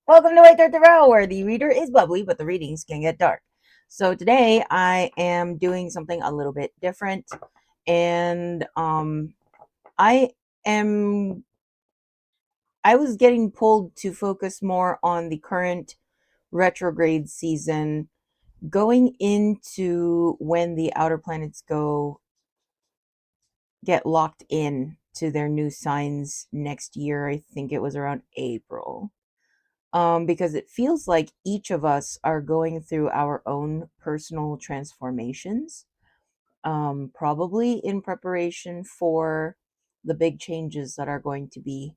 Welcome to White Tarot, where the reader is bubbly, but the readings can get dark. So today I am doing something a little bit different, and I am I was getting pulled to focus more on the current retrograde season, going into when the outer planets get locked in to their new signs next year. I think it was around April. Because it feels like each of us are going through our own personal transformations, probably in preparation for the big changes that are going to be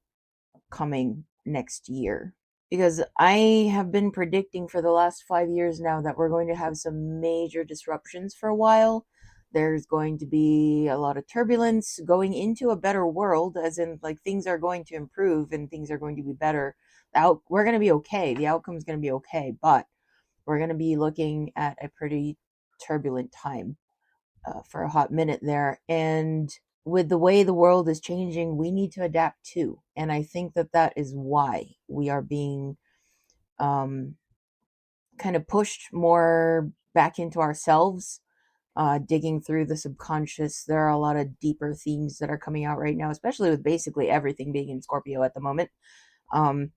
coming next year. Because I have been predicting for the last 5 years now that we're going to have some major disruptions for a while. There's going to be a lot of turbulence going into a better world, as in, like, things are going to improve and things are going to be better. We're going to be okay. The outcome is going to be okay, but we're going to be looking at a pretty turbulent time for a hot minute there. And with the way the world is changing, we need to adapt too. And I think that that is why we are being kind of pushed more back into ourselves, digging through the subconscious. There are a lot of deeper themes that are coming out right now, especially with basically everything being in Scorpio at the moment. Um,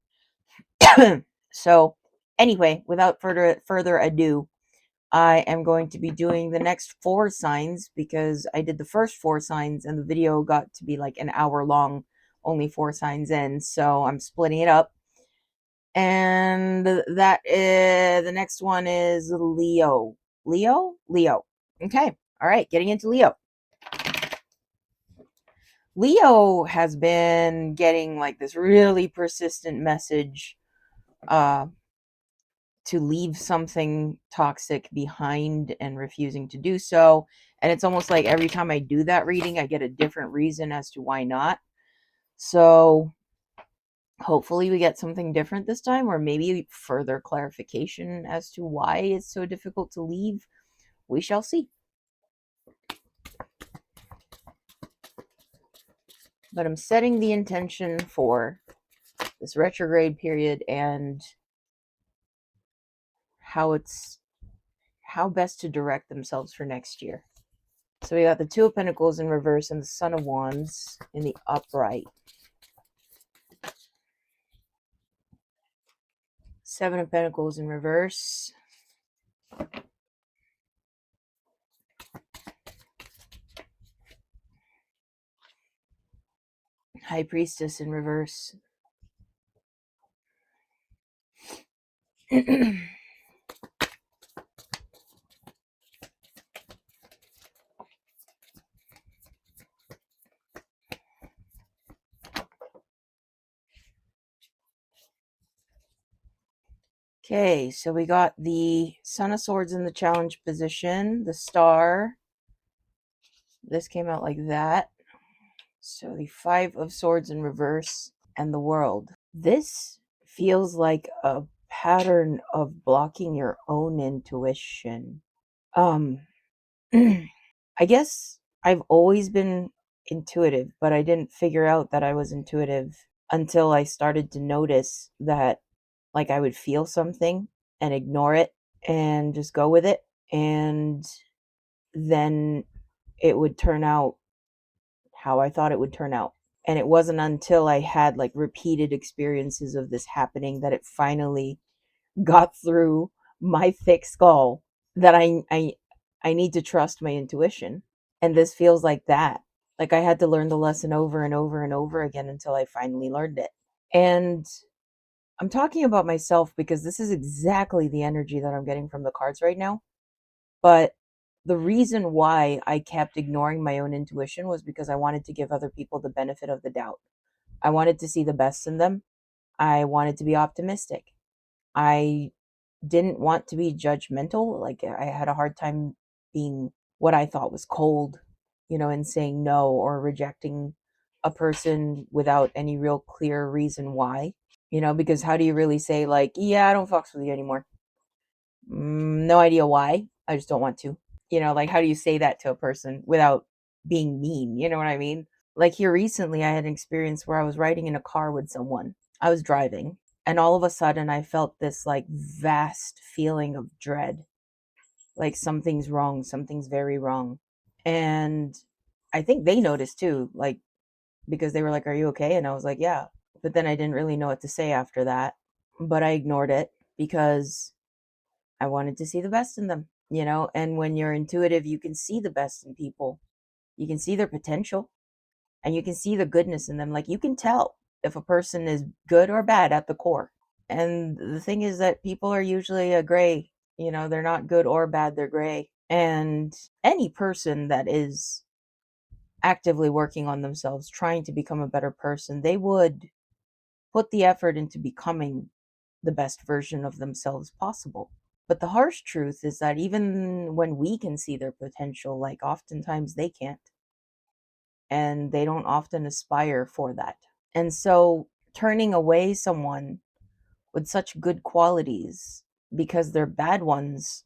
so, anyway, without further ado, I am going to be doing the next 4 signs, because I did the first 4 signs and the video got to be like an hour long, only 4 signs in. So I'm splitting it up. And that is the next one is Leo. Leo. Okay. All right. Getting into Leo. Leo has been getting like this really persistent message to leave something toxic behind and refusing to do so. And it's almost like every time I do that reading, I get a different reason as to why not. So hopefully we get something different this time, or maybe further clarification as to why it's so difficult to leave. We shall see. But I'm setting the intention for this retrograde period and how best to direct themselves for next year. So we got the Two of Pentacles in reverse and the Son of Wands in the upright. Seven of Pentacles in reverse. High Priestess in reverse. Okay, so we got the Son of Swords in the challenge position, the Star. This came out like that. So the Five of Swords in reverse and the World. This feels like a pattern of blocking your own intuition. I guess I've always been intuitive, but I didn't figure out that I was intuitive until I started to notice that, like, I would feel something and ignore it and just go with it, and then it would turn out how I thought it would turn out. And it wasn't until I had like repeated experiences of this happening that it finally got through my thick skull that I need to trust my intuition. And this feels like that. Like I had to learn the lesson over and over and over again until I finally learned it. And I'm talking about myself because this is exactly the energy that I'm getting from the cards right now. But the reason why I kept ignoring my own intuition was because I wanted to give other people the benefit of the doubt. I wanted to see the best in them. I wanted to be optimistic. I didn't want to be judgmental. Like, I had a hard time being what I thought was cold, and saying no or rejecting a person without any real clear reason why. Because how do you really say, like, yeah, I don't fucks with you anymore? No idea why. I just don't want to. Like, how do you say that to a person without being mean? You know what I mean? Like, here recently, I had an experience where I was riding in a car with someone. I was driving, And all of a sudden I felt this like vast feeling of dread, like something's wrong, something's very wrong. And I think they noticed too, like, because they were like, "Are you okay?" And I was like, "Yeah." But then I didn't really know what to say after that. But I ignored it because I wanted to see the best in them, you know? And when you're intuitive, you can see the best in people. You can see their potential and you can see the goodness in them. Like, you can tell if a person is good or bad at the core. And the thing is that people are usually a gray, you know, they're not good or bad, they're gray. And any person that is actively working on themselves, trying to become a better person, they would put the effort into becoming the best version of themselves possible. But the harsh truth is that even when we can see their potential, like, oftentimes they can't. And they don't often aspire for that. And so turning away someone with such good qualities because their bad ones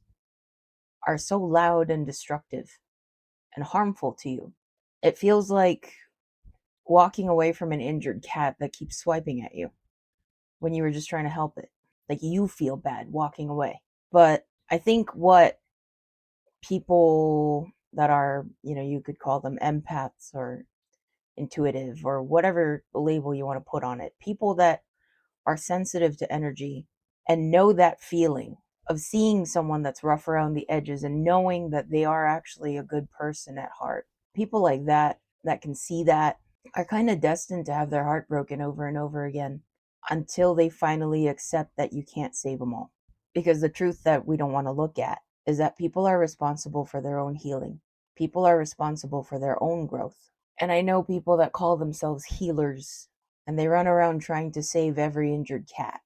are so loud and destructive and harmful to you, it feels like walking away from an injured cat that keeps swiping at you when you were just trying to help it. Like, you feel bad walking away. But I think what people that are, you know, you could call them empaths or intuitive or whatever label you want to put on it, people that are sensitive to energy and know that feeling of seeing someone that's rough around the edges and knowing that they are actually a good person at heart. People like that, that can see that, are kind of destined to have their heart broken over and over again until they finally accept that you can't save them all. Because the truth that we don't want to look at is that people are responsible for their own healing. People are responsible for their own growth. And I know people that call themselves healers and they run around trying to save every injured cat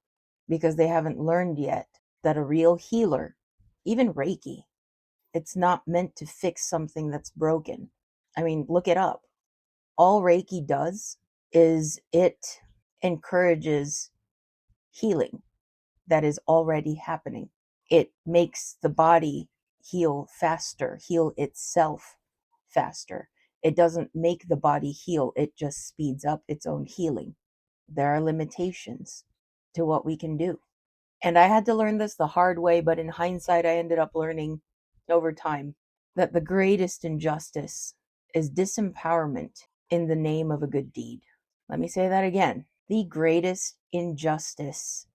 because they haven't learned yet that a real healer, even Reiki, it's not meant to fix something that's broken. I mean, look it up. All Reiki does is it encourages healing that is already happening. It makes the body heal faster, heal itself faster. It doesn't make the body heal, it just speeds up its own healing. There are limitations to what we can do. And I had to learn this the hard way, but in hindsight, I ended up learning over time that the greatest injustice is disempowerment in the name of a good deed. Let me say that again. The greatest injustice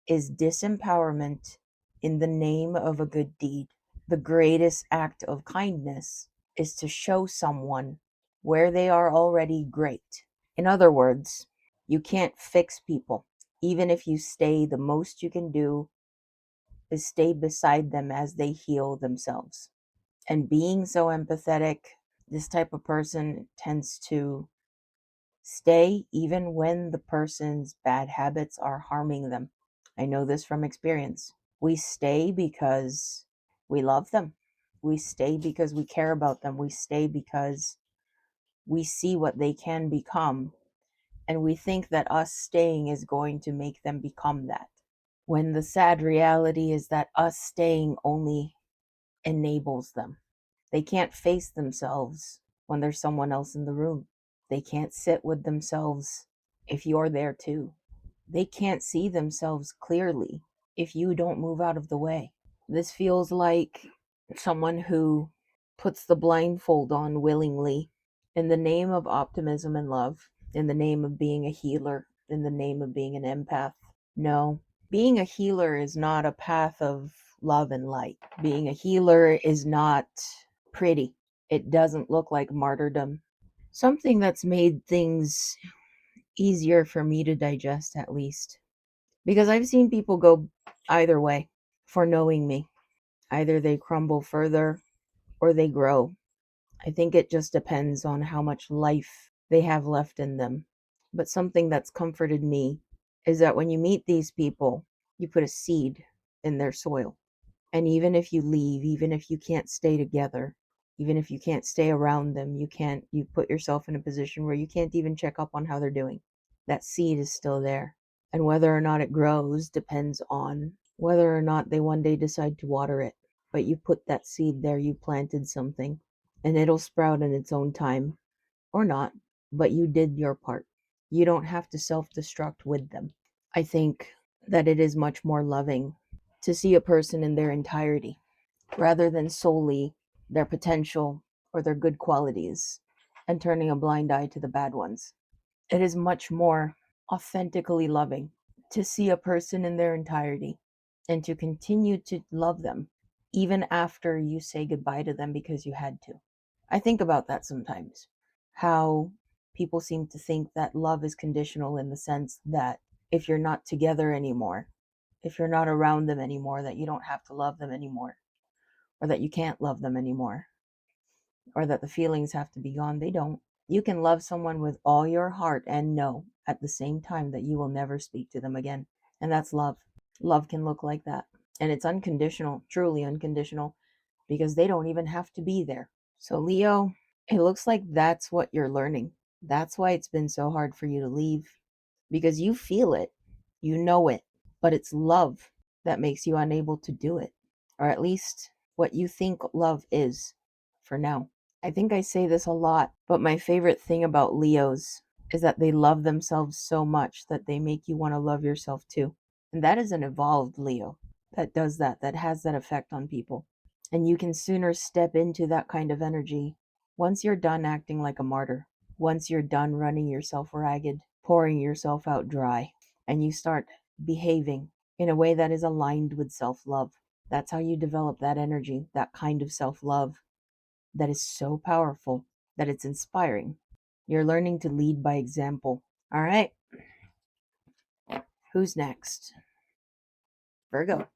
is disempowerment in the name of a good deed. The greatest act of kindness is to show someone where they are already great. In other words, you can't fix people. Even if you stay, the most you can do is stay beside them as they heal themselves. And being so empathetic, this type of person tends to stay even when the person's bad habits are harming them. I know this from experience. We stay because we love them. We stay because we care about them. We stay because we see what they can become. And we think that us staying is going to make them become that. When the sad reality is that us staying only enables them. They can't face themselves when there's someone else in the room. They can't sit with themselves if you're there too. They can't see themselves clearly if you don't move out of the way. This feels like someone who puts the blindfold on willingly in the name of optimism and love, in the name of being a healer, in the name of being an empath. No, being a healer is not a path of love and light. Being a healer is not pretty. It doesn't look like martyrdom. Something that's made things easier for me to digest, at least. Because I've seen people go either way for knowing me. Either they crumble further or they grow. I think it just depends on how much life they have left in them. But something that's comforted me is that when you meet these people, you put a seed in their soil. And even if you leave, even if you can't stay together, even if you can't stay around them, you put yourself in a position where you can't even check up on how they're doing. That seed is still there. And whether or not it grows depends on whether or not they one day decide to water it. But you put that seed there, you planted something, and it'll sprout in its own time or not, but you did your part. You don't have to self destruct with them. I think that it is much more loving to see a person in their entirety rather than solely their potential or their good qualities and turning a blind eye to the bad ones. It is much more authentically loving to see a person in their entirety and to continue to love them even after you say goodbye to them because you had to. I think about that sometimes. How people seem to think that love is conditional in the sense that if you're not together anymore, if you're not around them anymore, that you don't have to love them anymore, or that you can't love them anymore, or that the feelings have to be gone. They don't. You can love someone with all your heart and know at the same time that you will never speak to them again. And that's love. Love can look like that. And it's unconditional, truly unconditional, because they don't even have to be there. So, Leo, it looks like that's what you're learning. That's why it's been so hard for you to leave, because you feel it, you know it, but it's love that makes you unable to do it, or at least what you think love is for now. I think I say this a lot, but my favorite thing about Leos is that they love themselves so much that they make you want to love yourself too. And that is an evolved Leo that does that, that has that effect on people. And you can sooner step into that kind of energy once you're done acting like a martyr, once you're done running yourself ragged, pouring yourself out dry, and you start behaving in a way that is aligned with self love. That's how you develop that energy, that kind of self love that is so powerful that it's inspiring. You're learning to lead by example. All right. Who's next? Virgo.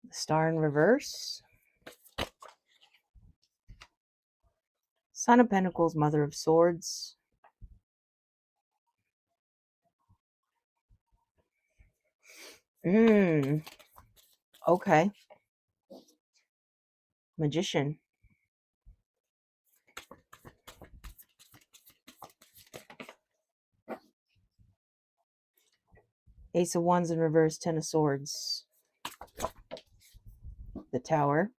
The Star in reverse. Son of Pentacles, Mother of Swords. Okay. Magician. Ace of Wands in reverse, Ten of Swords. The Tower.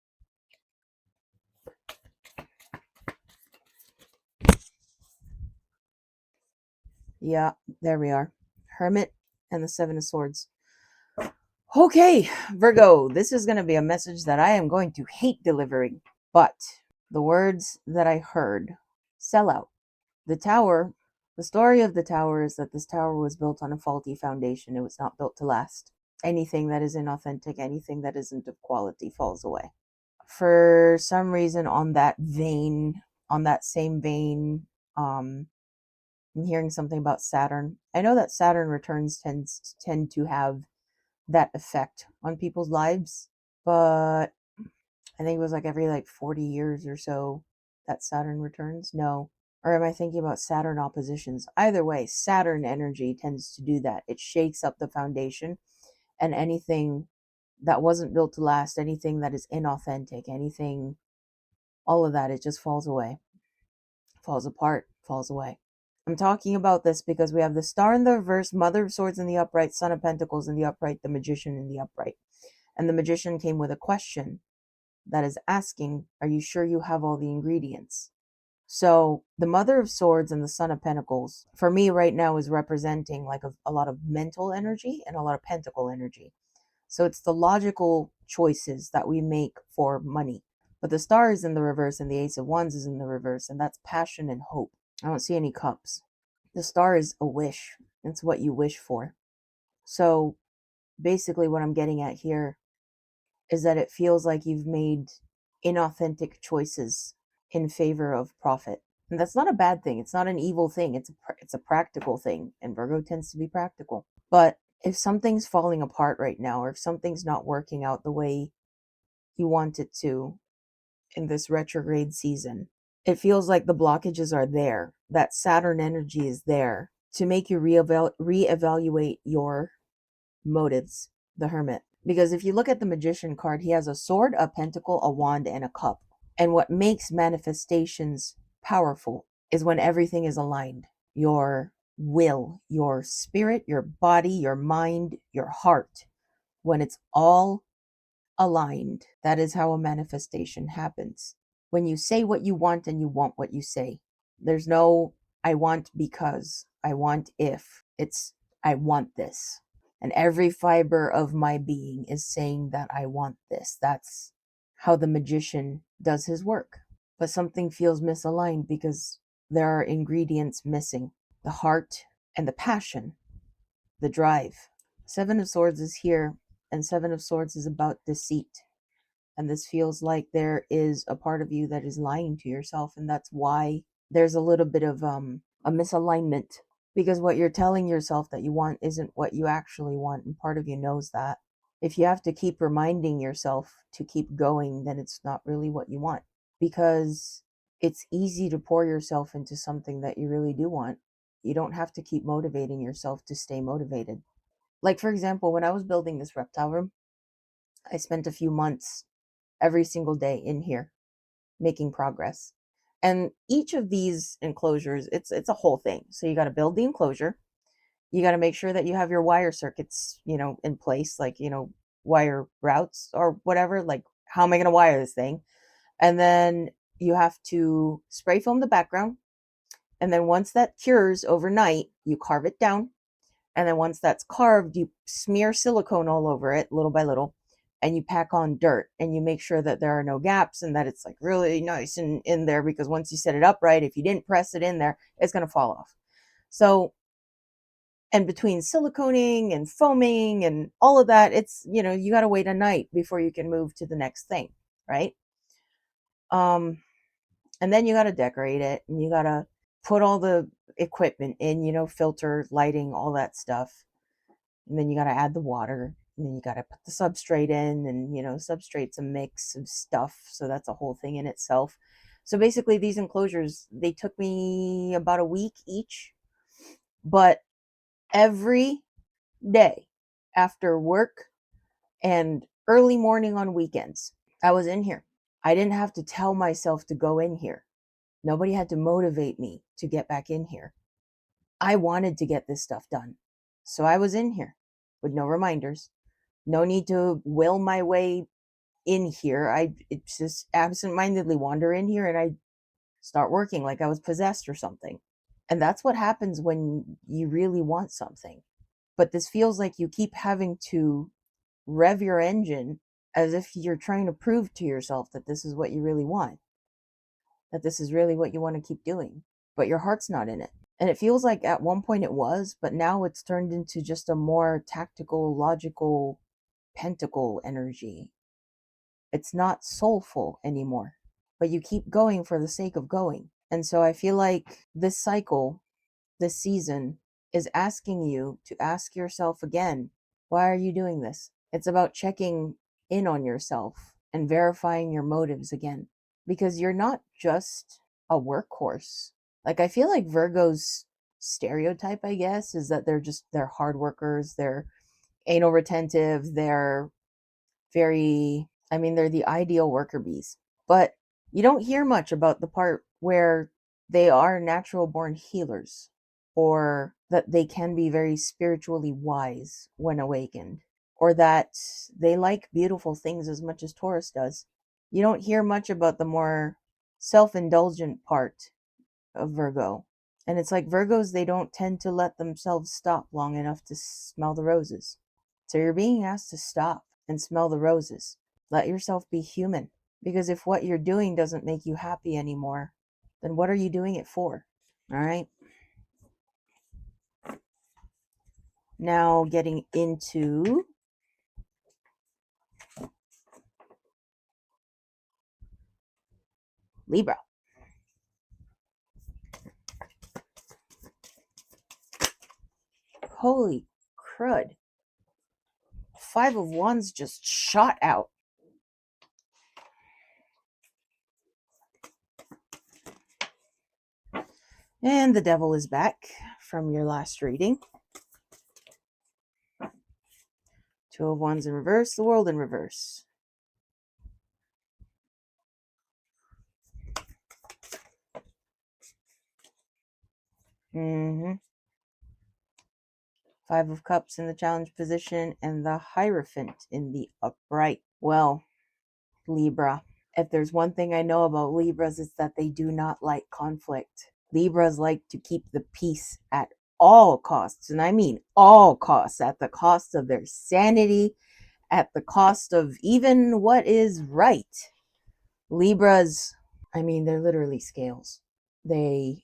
Yeah, there we are. Hermit and the Seven of Swords. Okay, Virgo, this is going to be a message that I am going to hate delivering, but the words that I heard: sell out. The tower, the story of the tower is that this tower was built on a faulty foundation. It was not built to last. Anything that is inauthentic, anything that isn't of quality falls away. For some reason, on that same vein, I'm hearing something about Saturn. I know that Saturn returns tend to have that effect on people's lives, but I think it was like every 40 years or so that Saturn returns. No. Or am I thinking about Saturn oppositions? Either way, Saturn energy tends to do that. It shakes up the foundation, and anything that wasn't built to last, anything that is inauthentic, anything, all of that, it just falls away, falls apart, falls away. I'm talking about this because we have the Star in the reverse, Mother of Swords in the upright, Son of Pentacles in the upright, the Magician in the upright. And the Magician came with a question that is asking, are you sure you have all the ingredients? So the Mother of Swords and the Son of Pentacles, for me right now, is representing a lot of mental energy and a lot of pentacle energy. So it's the logical choices that we make for money. But the Star is in the reverse and the Ace of Wands is in the reverse, and that's passion and hope. I don't see any cups. The Star is a wish. It's what you wish for. So basically what I'm getting at here is that it feels like you've made inauthentic choices in favor of profit. And that's not a bad thing. It's not an evil thing. It's a practical thing. And Virgo tends to be practical. But if something's falling apart right now, or if something's not working out the way you want it to in this retrograde season, it feels like the blockages are there. That Saturn energy is there to make you reevaluate your motives. The Hermit. Because if you look at the Magician card, he has a sword, a pentacle, a wand, and a cup. And what makes manifestations powerful is when everything is aligned. Your will, your spirit, your body, your mind, your heart. When it's all aligned, that is how a manifestation happens. When you say what you want and you want what you say, there's no I want because, I want if. It's I want this. And every fiber of my being is saying that I want this. That's how the magician does his work. But something feels misaligned because there are ingredients missing: the heart and the passion, the drive. Seven of Swords is here, and Seven of Swords is about deceit. And this feels like there is a part of you that is lying to yourself, and that's why there's a little bit of a misalignment, because what you're telling yourself that you want isn't what you actually want, and part of you knows that. If you have to keep reminding yourself to keep going, then it's not really what you want, because it's easy to pour yourself into something that you really do want. You don't have to keep motivating yourself to stay motivated. Like, for example, when I was building this reptile room, I spent a few months every single day in here making progress. And each of these enclosures, it's a whole thing. So you got to build the enclosure. You got to make sure that you have your wire circuits, in place, like, wire routes or whatever. Like, how am I going to wire this thing? And then you have to spray foam the background. And then once that cures overnight, you carve it down. And then once that's carved, you smear silicone all over it little by little, and you pack on dirt, and you make sure that there are no gaps and that it's like really nice and in there, because once you set it up right, if you didn't press it in there, it's going to fall off. So, and between siliconing and foaming and all of that, it's, you got to wait a night before you can move to the next thing, right? And then you got to decorate it, and you got to put all the equipment in, filter, lighting, all that stuff. And then you got to add the water, and then you got to put the substrate in, and substrate's a mix of stuff, so that's a whole thing in itself. So basically, these enclosures, they took me about a week each, but every day after work and early morning on weekends, I was in here. I didn't have to tell myself to go in here. Nobody had to motivate me to get back in here. I wanted to get this stuff done, so I was in here with no reminders. No need to will my way in here. I just absentmindedly wander in here, and I start working like I was possessed or something. And that's what happens when you really want something. But this feels like you keep having to rev your engine as if you're trying to prove to yourself that this is what you really want, that this is really what you want to keep doing. But your heart's not in it. And it feels like at one point it was, but now it's turned into just a more tactical, logical pentacle energy. It's not soulful anymore, but you keep going for the sake of going. And so I feel like this cycle, this season, is asking you to ask yourself again, why are you doing this? It's about checking in on yourself and verifying your motives again, because you're not just a workhorse. Like, I feel like Virgo's stereotype, I guess, is that they're hard workers, they're anal retentive, they're they're the ideal worker bees. But you don't hear much about the part where they are natural born healers, or that they can be very spiritually wise when awakened, or that they like beautiful things as much as Taurus does. You don't hear much about the more self-indulgent part of Virgo. And it's like Virgos, they don't tend to let themselves stop long enough to smell the roses. So you're being asked to stop and smell the roses. Let yourself be human. Because if what you're doing doesn't make you happy anymore, then what are you doing it for? All right. Now getting into Libra. Holy crud. 5 of Wands just shot out. And the Devil is back from your last reading. 2 Two of Wands in reverse, the World in reverse. Five of Cups in the challenge position and the Hierophant in the upright. Well, Libra, if there's one thing I know about Libras, it's that they do not like conflict. Libras like to keep the peace at all costs, and I mean all costs, at the cost of their sanity, at the cost of even what is right. Libras, I mean, they're literally scales. They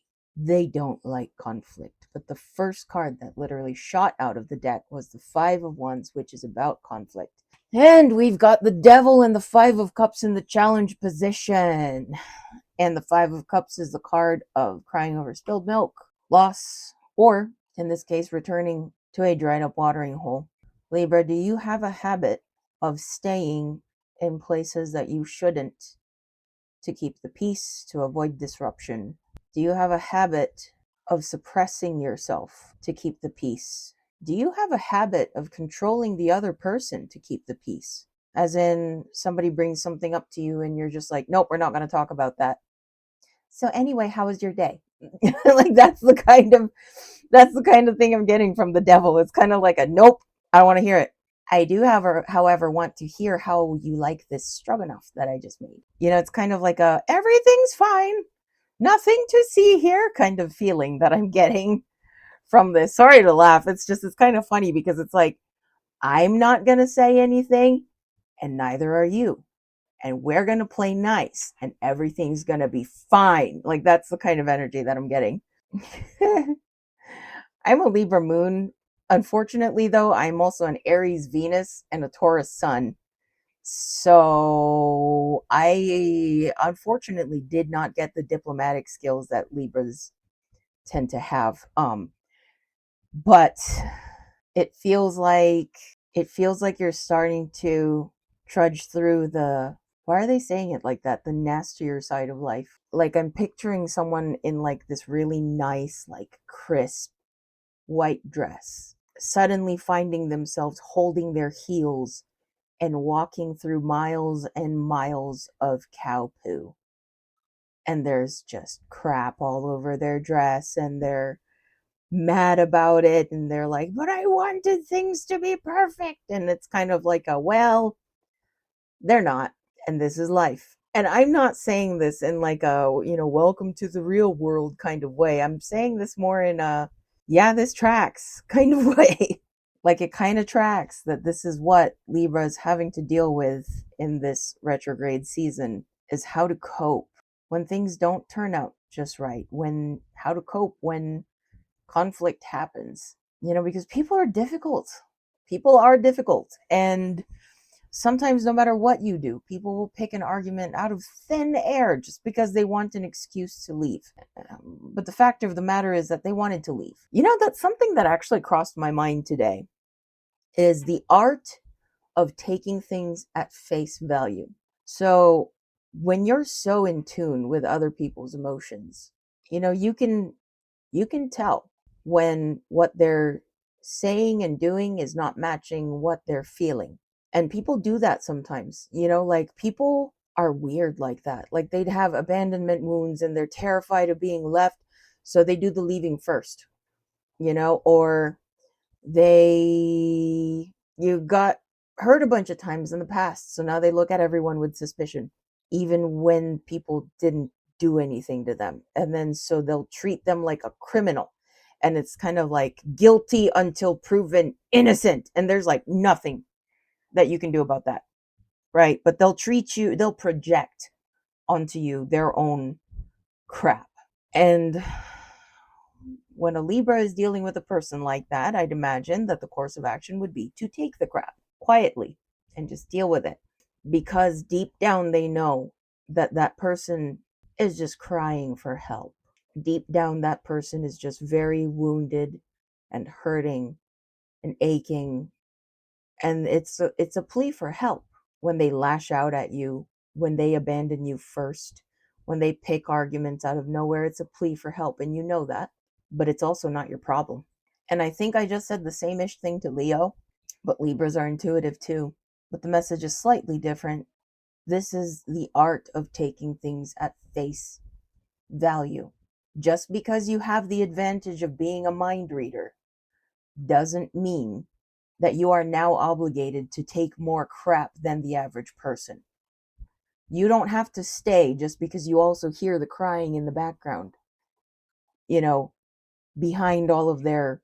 don't like conflict. But the first card that literally shot out of the deck was the Five of Wands, which is about conflict. And we've got the Devil and the Five of Cups in the challenge position. And the Five of Cups is the card of crying over spilled milk, loss, or in this case, returning to a dried up watering hole. Libra, do you have a habit of staying in places that you shouldn't to keep the peace, to avoid disruption? Do you have a habit of suppressing yourself to keep the peace? Do you have a habit of controlling the other person to keep the peace? As in, somebody brings something up to you and you're just like, nope, we're not going to talk about that. So anyway, how was your day? Like that's the kind of thing I'm getting from the Devil. It's kind of like a nope, I don't want to hear it. I do, however, want to hear how you like this stroganoff that I just made. You know, it's kind of like a everything's fine, nothing to see here kind of feeling that I'm getting from this. Sorry to laugh. It's kind of funny because it's like, I'm not going to say anything and neither are you. And we're going to play nice and everything's going to be fine. Like that's the kind of energy that I'm getting. I'm a Libra moon. Unfortunately, though, I'm also an Aries Venus and a Taurus sun. So I unfortunately did not get the diplomatic skills that Libras tend to have. But it feels like you're starting to trudge through the, why are they saying it like that? The nastier side of life. Like I'm picturing someone in like this really nice, like crisp white dress, suddenly finding themselves holding their heels and walking through miles and miles of cow poo. And there's just crap all over their dress and they're mad about it and they're like, but I wanted things to be perfect. And it's kind of like a, well, they're not. And this is life. And I'm not saying this in like a, welcome to the real world kind of way. I'm saying this more in a, yeah, this tracks kind of way. Like it kind of tracks that this is what Libra is having to deal with in this retrograde season, is how to cope when things don't turn out just right, how to cope when conflict happens, because people are difficult. And sometimes no matter what you do, people will pick an argument out of thin air just because they want an excuse to leave. But the fact of the matter is that they wanted to leave. That's something that actually crossed my mind today, is the art of taking things at face value. So when you're so in tune with other people's emotions, you can tell when what they're saying and doing is not matching what they're feeling. And people do that sometimes, like people are weird like that. Like they'd have abandonment wounds and they're terrified of being left. So they do the leaving first, or you got hurt a bunch of times in the past. So now they look at everyone with suspicion, even when people didn't do anything to them. And then so they'll treat them like a criminal. And it's kind of like guilty until proven innocent. And there's like nothing that you can do about that. Right. But they'll project onto you their own crap. And when a Libra is dealing with a person like that, I'd imagine that the course of action would be to take the crap quietly and just deal with it. Because deep down they know that that person is just crying for help. Deep down that person is just very wounded and hurting and aching. And it's a plea for help when they lash out at you, when they abandon you first, when they pick arguments out of nowhere. It's a plea for help, and you know that. But it's also not your problem. And I think I just said the same-ish thing to Leo. But Libras are intuitive too. But the message is slightly different. This is the art of taking things at face value. Just because you have the advantage of being a mind reader doesn't mean that you are now obligated to take more crap than the average person. You don't have to stay just because you also hear the crying in the background, behind all of their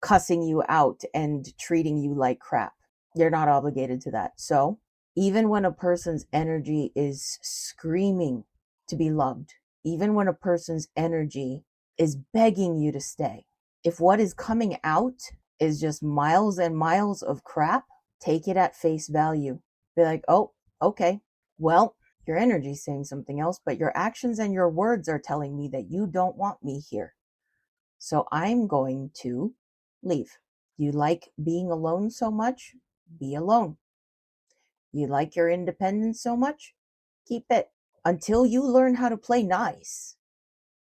cussing you out and treating you like crap. You're not obligated to that. So even when a person's energy is screaming to be loved, even when a person's energy is begging you to stay, if what is coming out is just miles and miles of crap, take it at face value. Be like, oh, okay, well, your energy's saying something else, but your actions and your words are telling me that you don't want me here. So I'm going to leave. You like being alone so much? Be alone. You like your independence so much? Keep it. Until you learn how to play nice,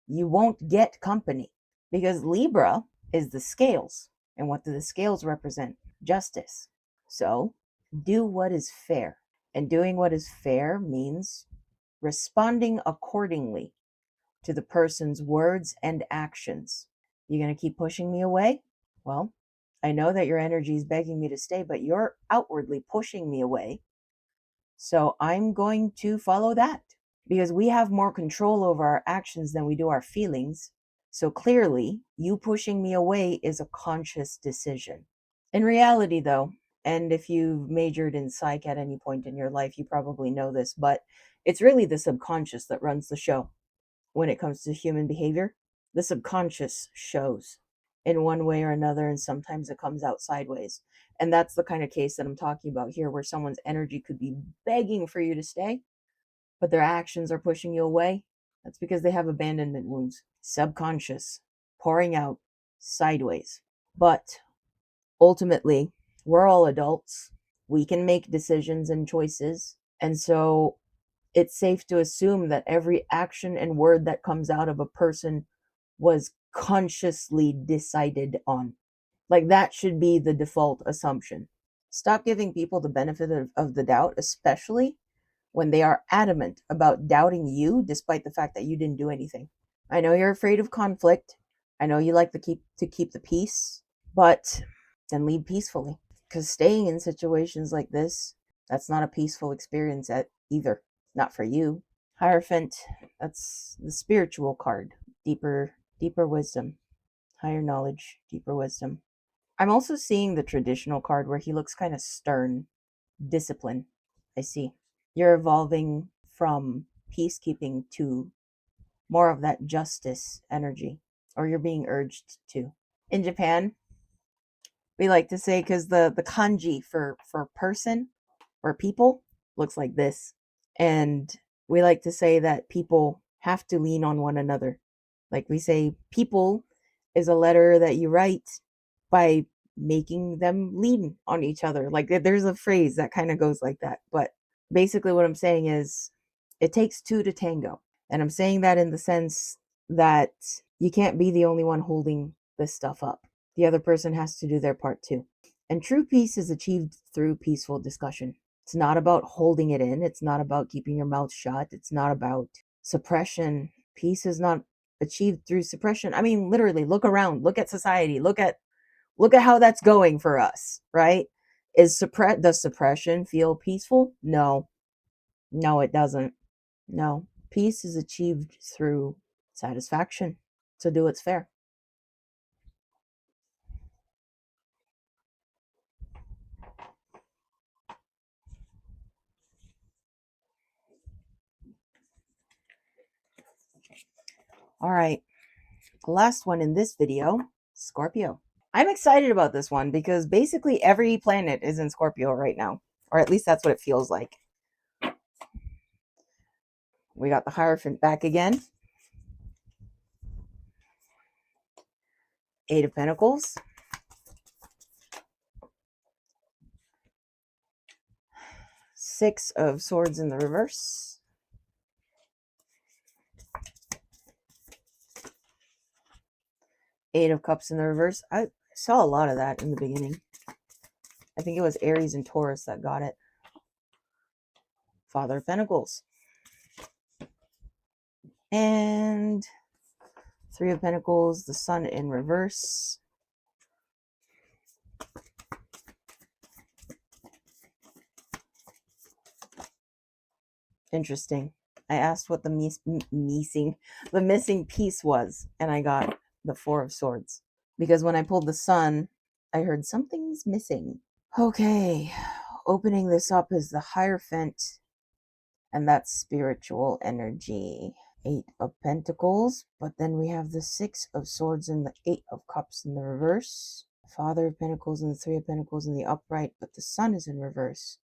you won't get company. Because Libra is the scales. And what do the scales represent? Justice. So do what is fair. And doing what is fair means responding accordingly to the person's words and actions. You going to keep pushing me away? Well, I know that your energy is begging me to stay, but you're outwardly pushing me away. So I'm going to follow that because we have more control over our actions than we do our feelings. So clearly, you pushing me away is a conscious decision. In reality, though, and if you've majored in psych at any point in your life, you probably know this, but it's really the subconscious that runs the show when it comes to human behavior. The subconscious shows in one way or another, and sometimes it comes out sideways. And that's the kind of case that I'm talking about here, where someone's energy could be begging for you to stay, but their actions are pushing you away. That's because they have abandonment wounds. Subconscious, pouring out sideways. But ultimately, we're all adults. We can make decisions and choices. And so it's safe to assume that every action and word that comes out of a person was consciously decided on. Like that should be the default assumption. Stop giving people the benefit of the doubt, especially when they are adamant about doubting you despite the fact that you didn't do anything. I know you're afraid of conflict. I know you like to keep the peace, but then leave peacefully. Because staying in situations like this, that's not a peaceful experience either. Not for you. Hierophant, that's the spiritual card. Deeper wisdom, higher knowledge, deeper wisdom. I'm also seeing the traditional card where he looks kind of stern. Discipline. I see. You're evolving from peacekeeping to more of that justice energy, or you're being urged to. In Japan, we like to say, because the kanji for person or people looks like this. And we like to say that people have to lean on one another. Like we say, people is a letter that you write by making them lean on each other. Like there's a phrase that kind of goes like that. But basically, what I'm saying is it takes two to tango. And I'm saying that in the sense that you can't be the only one holding this stuff up. The other person has to do their part too. And true peace is achieved through peaceful discussion. It's not about holding it in. It's not about keeping your mouth shut. It's not about suppression. Peace is not achieved through suppression. I mean, literally, look around, look at society, look at how that's going for us, right? Does suppression feel peaceful? No. No, it doesn't. No. Peace is achieved through satisfaction. So do what's fair. All right. The last one in this video, Scorpio. I'm excited about this one because basically every planet is in Scorpio right now, or at least that's what it feels like. We got the Hierophant back again. Eight of Pentacles. Six of Swords in the reverse. Eight of Cups in the reverse. I saw a lot of that in the beginning. I think it was Aries and Taurus that got it. Father of Pentacles. And Three of Pentacles, the Sun in reverse. Interesting. I asked what the missing piece was, and I got the Four of Swords. Because when I pulled the Sun, I heard something's missing. Okay, opening this up is the Hierophant, and that's spiritual energy. Eight of Pentacles, but then we have the Six of Swords and the Eight of Cups in the reverse. Father of Pentacles and the Three of Pentacles in the upright, but the Sun is in reverse.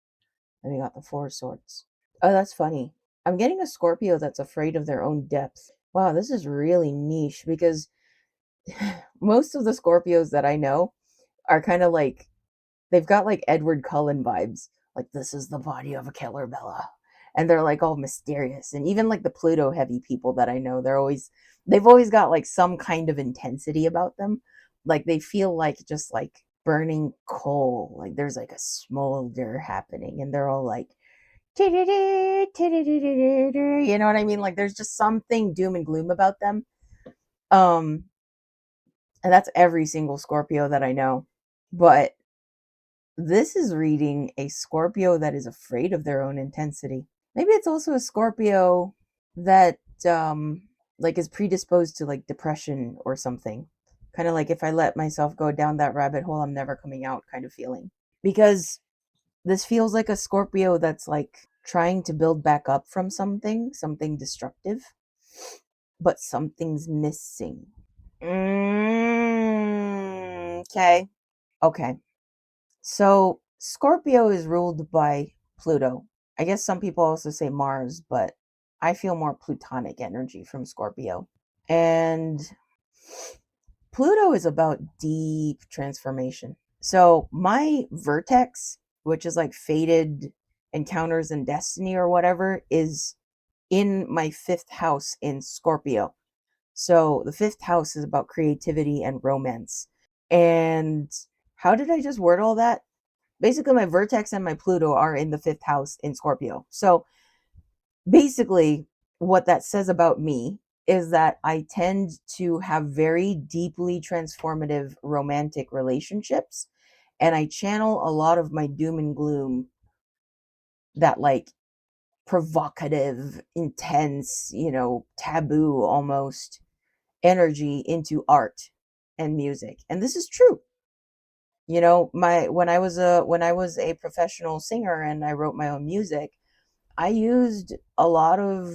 Then we got the Four of Swords. Oh, that's funny. I'm getting a Scorpio that's afraid of their own depth. Wow, this is really niche because most of the Scorpios that I know are kind of like, they've got like Edward Cullen vibes. Like, this is the body of a killer Bella. And they're like all mysterious. And even like the Pluto heavy people that I know, they've always got like some kind of intensity about them. Like they feel like just like burning coal. Like there's like a smolder happening and they're all like, you know what I mean? Like there's just something doom and gloom about them. And that's every single Scorpio that I know. But this is reading a Scorpio that is afraid of their own intensity. Maybe it's also a Scorpio that like is predisposed to like depression or something. Kind of like, if I let myself go down that rabbit hole, I'm never coming out kind of feeling. Because this feels like a Scorpio that's like trying to build back up from something destructive, but something's missing. Okay. Okay. So Scorpio is ruled by Pluto. I guess some people also say Mars, but I feel more Plutonic energy from Scorpio. And Pluto is about deep transformation. So my vertex, which is like fated encounters and destiny or whatever, is in my 5th house in Scorpio. So the 5th house is about creativity and romance. And how did I just word all that? Basically, my vertex and my Pluto are in the 5th house in Scorpio. So basically, what that says about me is that I tend to have very deeply transformative romantic relationships. And I channel a lot of my doom and gloom, that like provocative, intense, taboo almost energy, into art and music. And this is true. When I was a professional singer and I wrote my own music, I used a lot of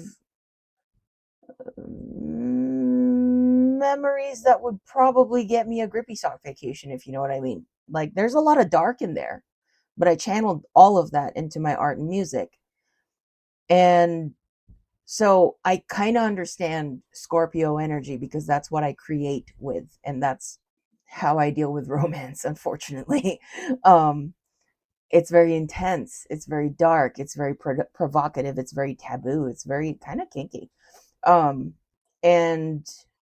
memories that would probably get me a grippy sock vacation, if you know what I mean. Like there's a lot of dark in there, but I channeled all of that into my art and music. And so I kind of understand Scorpio energy because that's what I create with, and that's how I deal with romance, unfortunately. It's very intense, it's very dark, it's very provocative, it's very taboo, it's very kind of kinky. And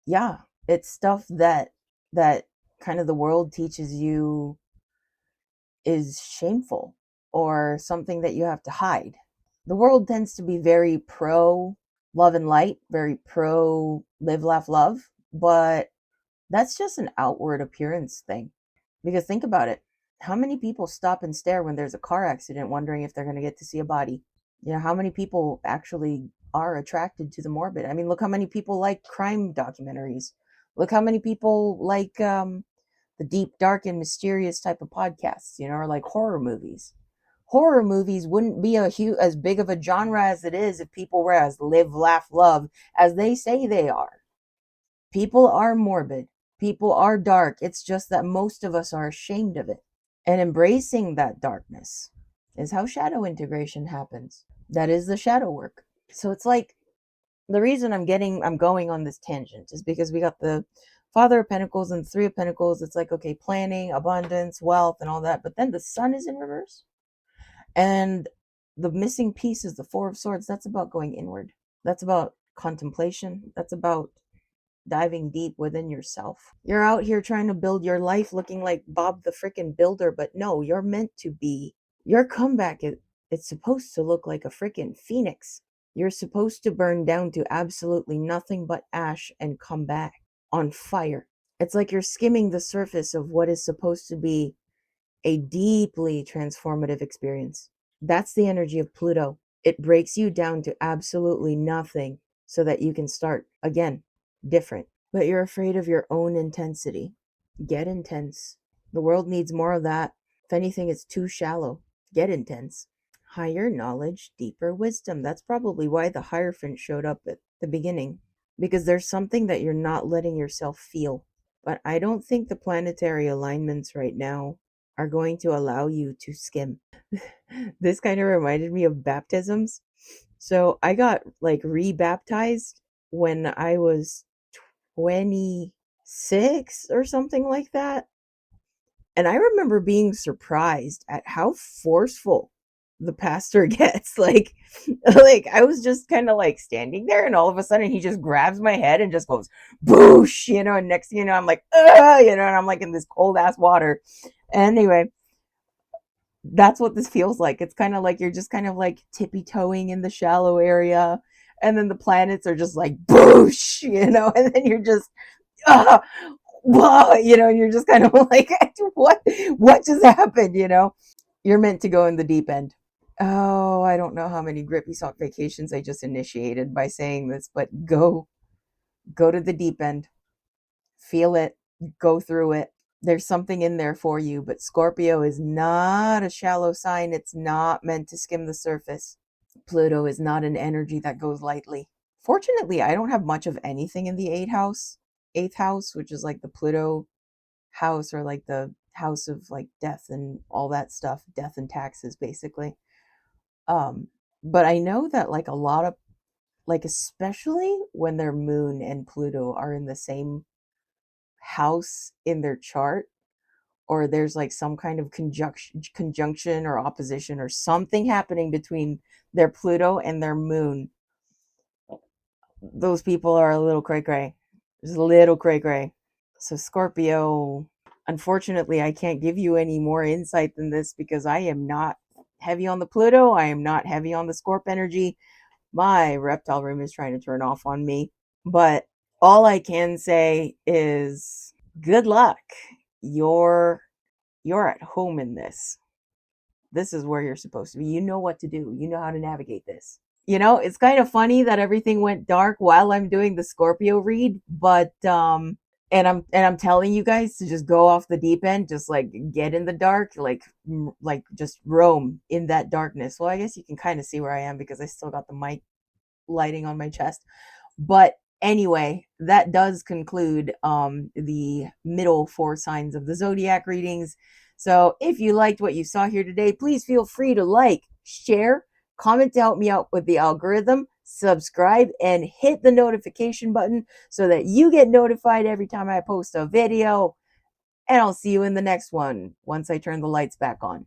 yeah, it's stuff that kind of the world teaches you is shameful or something that you have to hide. The world tends to be very pro love and light, very pro live, laugh, love, but that's just an outward appearance thing. Because think about it. How many people stop and stare when there's a car accident wondering if they're going to get to see a body? How many people actually are attracted to the morbid? I mean, look how many people like crime documentaries. Look how many people like the deep, dark, and mysterious type of podcasts, or like horror movies. Horror movies wouldn't be as big of a genre as it is if people were as live, laugh, love as they say they are. People are morbid. People are dark. It's just that most of us are ashamed of it. And embracing that darkness is how shadow integration happens. That is the shadow work. So it's like, the reason I'm going on this tangent is because we got the Father of Pentacles and Three of Pentacles. It's like, okay, planning, abundance, wealth, and all that. But then the Sun is in reverse. And the missing piece is the Four of Swords. That's about going inward. That's about contemplation. That's about diving deep within yourself. You're out here trying to build your life looking like Bob the frickin' Builder, but no, you're meant to be. Your comeback, it's supposed to look like a frickin' phoenix. You're supposed to burn down to absolutely nothing but ash and come back on fire. It's like you're skimming the surface of what is supposed to be a deeply transformative experience. That's the energy of Pluto. It breaks you down to absolutely nothing so that you can start again, different. But you're afraid of your own intensity. Get intense. The world needs more of that. If anything, it's too shallow. Get intense. Higher knowledge, deeper wisdom. That's probably why the Hierophant showed up at the beginning, because there's something that you're not letting yourself feel. But I don't think the planetary alignments right now are going to allow you to skim. This kind of reminded me of baptisms. So I got like re-baptized when I was 26 or something like that. And I remember being surprised at how forceful the pastor gets. Like I was just kind of like standing there, and all of a sudden he just grabs my head and just goes boosh, and next thing you know, I'm like, and I'm like in this cold ass water. Anyway, that's what this feels like. It's kind of like you're just kind of like tippy-toeing in the shallow area, and then the planets are just like boosh, and then you're just uh, whoa, and you're just kind of like, what just happened? You're meant to go in the deep end. Oh, I don't know how many grippy sock vacations I just initiated by saying this, but go to the deep end. Feel it, go through it. There's something in there for you, but Scorpio is not a shallow sign. It's not meant to skim the surface. Pluto is not an energy that goes lightly. Fortunately, I don't have much of anything in the eighth house, which is like the Pluto house, or like the house of like death and all that stuff, death and taxes, basically. But I know that like a lot of, like, especially when their moon and Pluto are in the same house in their chart, or there's like some kind of conjunction or opposition or something happening between their Pluto and their moon, those people are a little cray cray. Just a little cray cray. So Scorpio, unfortunately, I can't give you any more insight than this because I am not heavy on the Pluto. I am not heavy on the Scorp energy. My reptile room is trying to turn off on me. But all I can say is good luck. You're at home in this. This is where you're supposed to be. You know what to do. You know how to navigate this. It's kind of funny that everything went dark while I'm doing the Scorpio read, but and I'm telling you guys to just go off the deep end, just like get in the dark, like just roam in that darkness. Well, I guess you can kind of see where I am because I still got the mic lighting on my chest. But anyway, that does conclude the middle 4 signs of the zodiac readings. So if you liked what you saw here today, please feel free to like, share, comment to help me out with the algorithm, subscribe, and hit the notification button so that you get notified every time I post a video. And I'll see you in the next one once I turn the lights back on.